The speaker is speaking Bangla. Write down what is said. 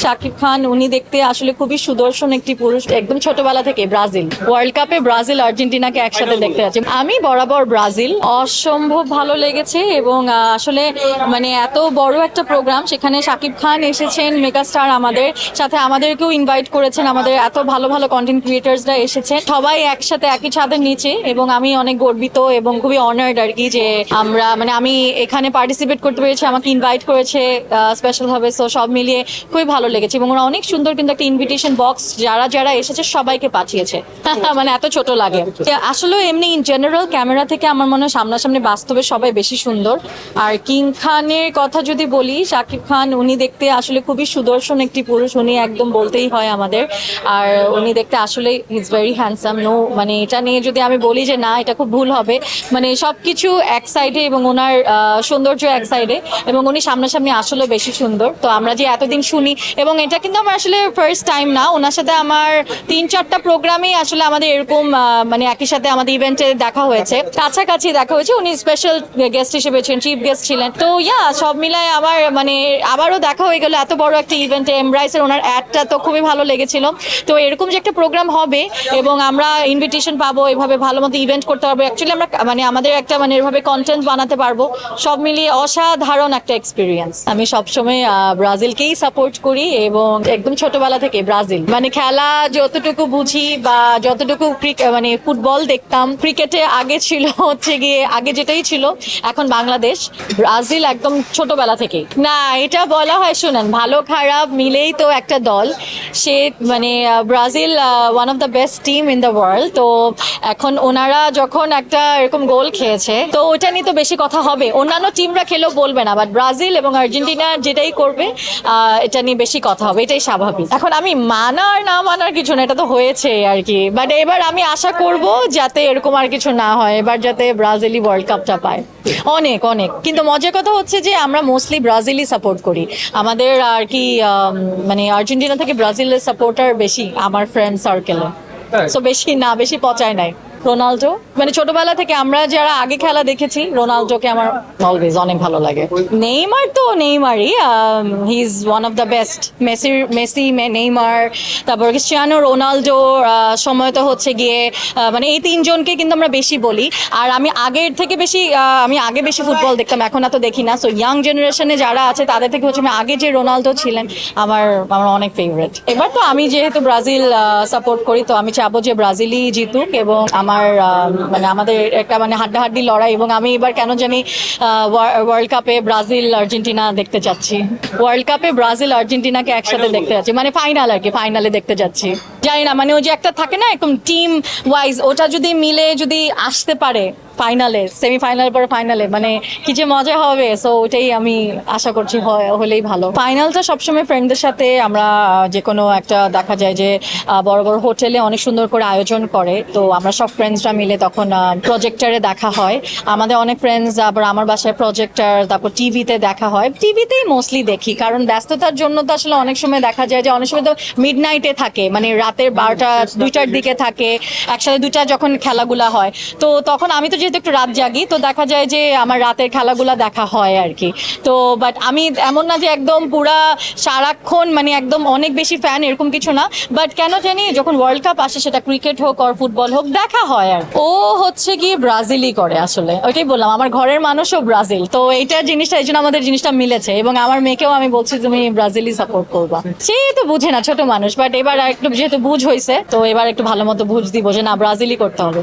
শাকিব খান উনি দেখতে আসলে খুবই সুদর্শন একটি পুরুষ, একদম ছোটবেলা থেকে। ব্রাজিল ওয়ার্ল্ড কাপে ব্রাজিল আর্জেন্টিনাকে একসাথে দেখতে যাচ্ছি। আমি বরাবর ব্রাজিল, অসম্ভব ভালো লেগেছে। এবং আসলে মানে এত বড় একটা প্রোগ্রাম, সেখানে শাকিব খান এসেছেন, মেগাস্টার আমাদের সাথে, আমাদেরকেও ইনভাইট করেছেন, আমাদের এত ভালো ভালো কন্টেন্ট ক্রিয়েটার্সরা এসেছেন, সবাই একসাথে একই ছাদের নিচে। এবং আমি অনেক গর্বিত এবং খুবই অনার্ড আর কি যে আমি এখানে পার্টিসিপেট করতে পেরেছি, আমাকে ইনভাইট করেছে স্পেশাল ভাবে। সো সব মিলিয়ে খুবই ভালো লেগেছে। এবং ওরা অনেক সুন্দর কিন্তু একটা ইনভিটেশন বক্স যারা যারা এসেছে সবাইকে পাঠিয়েছে। মানে এত ছোট লাগে আসলে। এমনি ইন জেনারেল ক্যামেরা থেকে আমার মনে হয় সামনাসামনি বাস্তবে সবাই বেশি সুন্দর। আর কিং খানের কথা যদি বলি, শাকিব খান উনি দেখতে আসলে খুবই সুদর্শন একটি পুরুষ, উনি একদম বলতেই হয় আমাদের। আর উনি দেখতে আসলে ইজ ভেরি হ্যান্ডসাম। নো মানে এটা নিয়ে যদি আমি বলি যে না, এটা খুব ভুল হবে। মানে সবকিছু এক সাইডে এবং ওনার সৌন্দর্য এক সাইডে, এবং উনি সামনাসামনি আসলে বেশি সুন্দর। তো আমরা যে এতদিন শুনি, এবং এটা কিন্তু আমার আসলে ফার্স্ট টাইম না, ওনার সাথে আমার 3-4টা প্রোগ্রামেই আসলে আমাদের এরকম মানে একই সাথে আমাদের ইভেন্টে দেখা হয়েছে, কাছাকাছি দেখা হয়েছে। উনি স্পেশাল গেস্ট হিসেবে ছিলেন, চিফ গেস্ট ছিলেন। তো সব মিলায় আমার মানে আবারও দেখা হয়ে গেল এত বড় একটা ইভেন্টে। এমব্রাইসের ওনার অ্যাডটা তো খুবই ভালো লেগেছিল। তো এরকম যে একটা প্রোগ্রাম হবে এবং আমরা ইনভিটেশন পাবো, এভাবে ভালো মতো ইভেন্ট করতে পারবো, অ্যাকচুয়ালি আমরা মানে আমাদের একটা মানে এভাবে কন্টেন্ট বানাতে পারবো, সব মিলিয়ে অসাধারণ একটা এক্সপিরিয়েন্স। আমি সবসময় ব্রাজিলকেই সাপোর্ট করি, এবং একদম ছোটবেলা থেকে ব্রাজিল মানে খেলা যতটুকু বুঝি বা যতটুকু মানে ফুটবল দেখতাম, ক্রিকেটে আগে ছিল হচ্ছে গিয়ে আগে যেটাই ছিল, এখন বাংলাদেশ। ব্রাজিল একদম ছোটবেলা থেকে। না এটা বলা হয়, শুনেন, ভালো খারাপ মিলেই তো একটা দল। সে মানে Brazil one of the best team in the world. তো এখন ওনারা যখন একটা এরকম গোল খেয়েছে, তো ওটা নিয়ে তো বেশি কথা হবে। অন্যান্য টিমরা খেলেও বলবে না, বাট ব্রাজিল এবং আর্জেন্টিনা যেটাই করবে এটা নিয়ে বেশি কথা হবে, এটাই স্বাভাবিক। এখন আমি মানার না মানার কিছু না, এটা তো হয়েছে আর কি। বাট এবার আমি আশা করব যাতে এরকম আর কিছু না হয়, এবার যাতে ব্রাজিলই ওয়ার্ল্ড কাপটা পায়। অনেক অনেক, কিন্তু মজার কথা হচ্ছে যে আমরা মোস্টলি ব্রাজিলই সাপোর্ট করি। আমাদের আর কি মানে আর্জেন্টিনা থেকে ব্রাজিলের সাপোর্টার বেশি আমার ফ্রেন্ড সার্কেলে। সো বেশি না, বেশি পচায় নাই। রোনাল্ডো মানে ছোটবেলা থেকে আমরা যারা আগে খেলা দেখেছি, রোনাল্ডোকে আমার অলওয়েজ অনেক ভালো লাগে। নেইমার তো নেইমারই, he is one of the best. Messi, Neymar, তারপর ক্রিস্টিয়ানো রোনাল্ডো, সময় তো হচ্ছে গিয়ে মানে এই তিনজনকে কিন্তু আমরা বেশি বলি। আর আমি আগের থেকে বেশি আমি আগে বেশি ফুটবল দেখতাম, এখন এত দেখি না। সো ইয়াং জেনারেশনে যারা আছে তাদের থেকে হচ্ছে আমি আগে যে রোনাল্ডো ছিলেন আমার অনেক ফেভারিট। এবার তো আমি যেহেতু ব্রাজিল সাপোর্ট করি, তো আমি চাবো যে ব্রাজিলই জিতুক। এবং আমার মানে আমাদের একটা মানে হাড্ডাহাড্ডি লড়াই। এবং আমি এবার কেন জানি ওয়ার্ল্ড কাপে ব্রাজিল আর্জেন্টিনা দেখতে যাচ্ছি। ওয়ার্ল্ড কাপে ব্রাজিল আর্জেন্টিনাকে একসাথে দেখতে যাচ্ছি, মানে ফাইনাল আর কি, ফাইনালে দেখতে যাচ্ছি। জানি না, মানে ওই যে একটা থাকে না একদম টিম ওয়াইজ, ওটা যদি মিলে যদি আসতে পারে ফাইনালে, সেমিফাইনাল পরে ফাইনালে, মানে কি যে মজা হবে। সো ওটাই আমি আশা করছি হলেই ভালো। ফাইনালটা সবসময় ফ্রেন্ডদের সাথে আমরা যে কোনো একটা দেখা যায় যে বড় বড় হোটেলে অনেক সুন্দর করে আয়োজন করে, তো আমরা সব ফ্রেন্ডসরা মিলে তখন প্রজেক্টরে দেখা হয়। আমাদের অনেক ফ্রেন্ডস, আবার আমার বাসায় প্রজেক্টর, তারপর টিভিতে দেখা হয়। টিভিতেই মোস্টলি দেখি, কারণ ব্যস্ততার জন্য তো আসলে অনেক সময় দেখা যায় যে অনেক সময় তো মিড নাইটে থাকে, মানে রাতের 12টা 2টার দিকে থাকে, একসাথে 2টা যখন খেলাগুলা হয়। তো তখন আমি তো যেহেতু একটু রাত জাগি, তো দেখা যায় যে আমার রাতের খেলাগুলা দেখা হয় আর কি। তো বাট আমি এমন না যে একদম পুরা সারাক্ষণ মানে একদম অনেক বেশি ফ্যান, এরকম কিছু না। বাট কেন জানি যখন ওয়ার্ল্ড কাপ আসে, সেটা ক্রিকেট হোক আর ফুটবল হোক, দেখা হয়। আর ও হচ্ছে কি ব্রাজিলই করে আসলে, ওইটাই বললাম, আমার ঘরের মানুষও ব্রাজিল। তো এইটার জিনিসটা, এই জন্য আমাদের জিনিসটা মিলেছে। এবং আমার মেয়েকেও আমি বলছি তুমি ব্রাজিলই সাপোর্ট করবা। সে তো বুঝে না, ছোট মানুষ, বাট এবার একটু যেহেতু বুঝ হয়েছে, তো এবার একটু ভালো মতো বুঝ দিব যে না, ব্রাজিলই করতে হবে।